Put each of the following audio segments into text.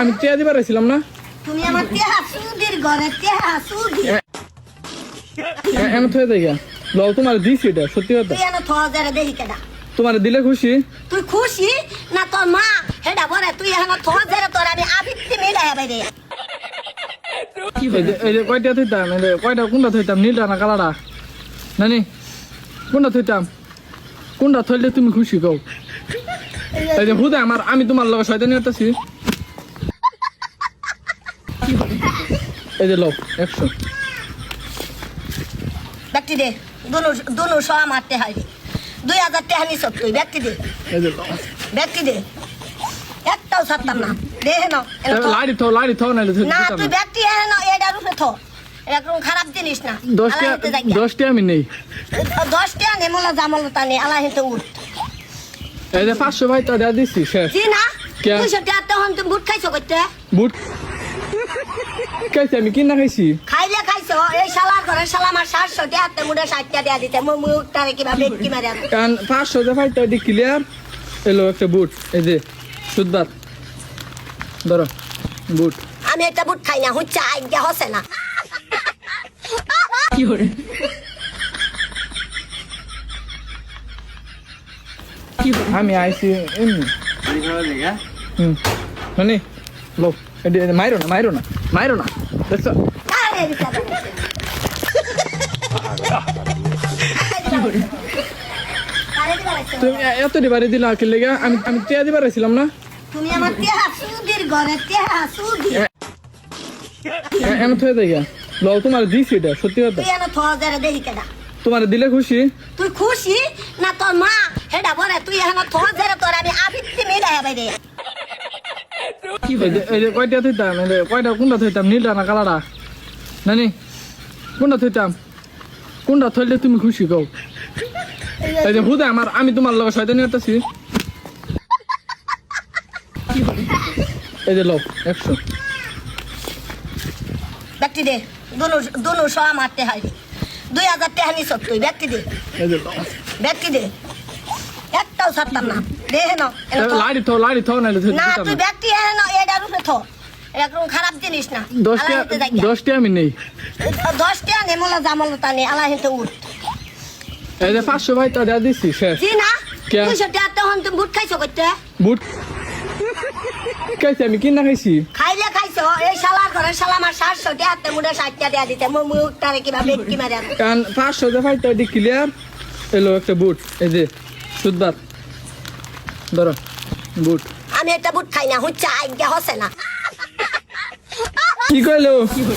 আমি টিয়া দিবার আইছিলাম না। তুমি আমার টিয়া সুদির ঘরে টিয়া সুদি এমন থয়ে দেয় লও তোমার দিছি এটা সত্যি কথা। তুই এনে থোয়া যারে দেহি কেডা তোমার দিলে খুশি? তুই খুশি না তোর মা হেডা বলে তুই এনে থোয়া যারে তোর আমি আবিত্তি মিলাই বাইরে। এই যে কয়টা থইতাম, এই যে কয়টা কোনটা থইতাম, নীলটা না কালাটা? নানি কোনটা থইতাম? কোনটা থইলে তুমি খুশি কও? এই যে হুদা আমার, আমি তোমার লগে শয়তানি করতেছি। এই যে লও 100 ব্যক্তি দে দুনু সব মারতে হয় 2000 টাকা নিছ তুই ব্যক্তি দে। এই যে লও ব্যক্তি দে একটাও ছাড়তাম না দে না লাড়ি থাও নাইলে না তুই ব্যক্তি এনে এটা রূপে থো এরকম খারাপ জিনিস না। 10 টা আমি নেই। 10 টাকা নেমলা জামলতা নে আলা হেতে উঠ। এই যে 500 ভাই তো দেয়া দিছি শেষ। জি না 200 টাকা তখন তুমি বুট খাইছো কইতে? বুট খাইছি আমি, কি না খাইছি? খাইলে খাইছো এই শালার ঘরে শালা আমার 700 টাকা তে মুড়ে 60 টাকা দেয়া দিতে মুখটারে কিভাবে কি মারে আমি কারণ 500 যে ভাই তো ক্লিয়ার। এলো একটা বুট, এই যে সুদবাত ধরো বুট। আমি একটা বুট খাই না হুচ্চা আইগা হসে না। কি করে আমি আইছি এমনি মানে লো মাইরো না দেখছো? আরে বিচারা আরে দিবাইছো তুমি এত দিবারে দিলা কি লেগা? আমি টিয়া দিবার আইছিলাম না। তুমি আমার টিয়া সুদির ঘরে টিয়া সুদি এমন থয়ে দেয় লও তোমার দিছি এটা সত্যি কথা। তুই এনে থোয়া যারে দেহি কেডা? তোমার দিলে খুশি? তুই খুশি না তোর মা হেডা বলে তুই এনে থোয়া যারে তোর আমি আবিত্তি মিলাই বাইরে। এই যে কয়টা থইতাম, এই যে কয়টা কোনটা থইতাম, নীলটা না কালাটা? নানি কোনটা থইতাম? কোনটা থইলে তুমি খুশি কও? এই যে হুদা আমার, আমি তোমার লগে শয়তানি করতেছি। এই যে লও 100 ব্যক্তি দে দুনু সব মারতে হয় 2000 টাকা নিছ তুই ব্যক্তি দে। এই যে লও ব্যক্তি দে একটাও ছাড়তাম না দে না লাড়ি থাও নাইলে না তুই ব্যক্তি এনে এটা রূপে থো এরকম খারাপ জিনিস না। 10 টা আমি নেই। 10 টাকা নেমলা জামলতা নে আলা হেতে উঠ। এই যে 500 ভাই তো দেয়া দিছি শেষ। জি না 200 টাকা তখন তুমি বুট খাইছো কইতে? বুট খাইছি আমি, কি না খাইছি? খাইলে খাইছো এই শালার ঘরে শালা আমার 700 টাকা তে মুড়ে 60 টাকা দেয়া দিতে মুখটারে কিভাবে কি মারে আমি কারণ 500 যে ভাই তো ক্লিয়ার। এলো একটা বুট, এই যে সুদবাত ধরো বুট। আমি একটা বুট খাই না হুচ্চা আইগা হসে না। কি কইলো?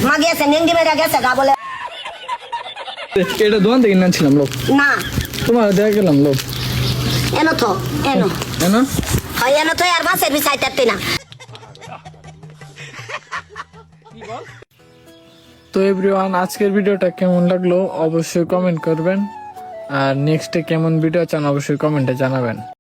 মা গেছে নেন্দি মেরা গেছে গা বলে এটা দোকান থেকে কিনছিলাম লোক, না তোমার দেখা গেলাম লোক। এনো থো এনো এনো হয় এনো তো আর বাসের বিছাইতে না। তো এভরিওয়ান, আজকের ভিডিওটা কেমন লাগলো অবশ্যই কমেন্ট করবেন, আর নেক্সটে কেমন ভিডিও চান অবশ্যই কমেন্টে জানাবেন।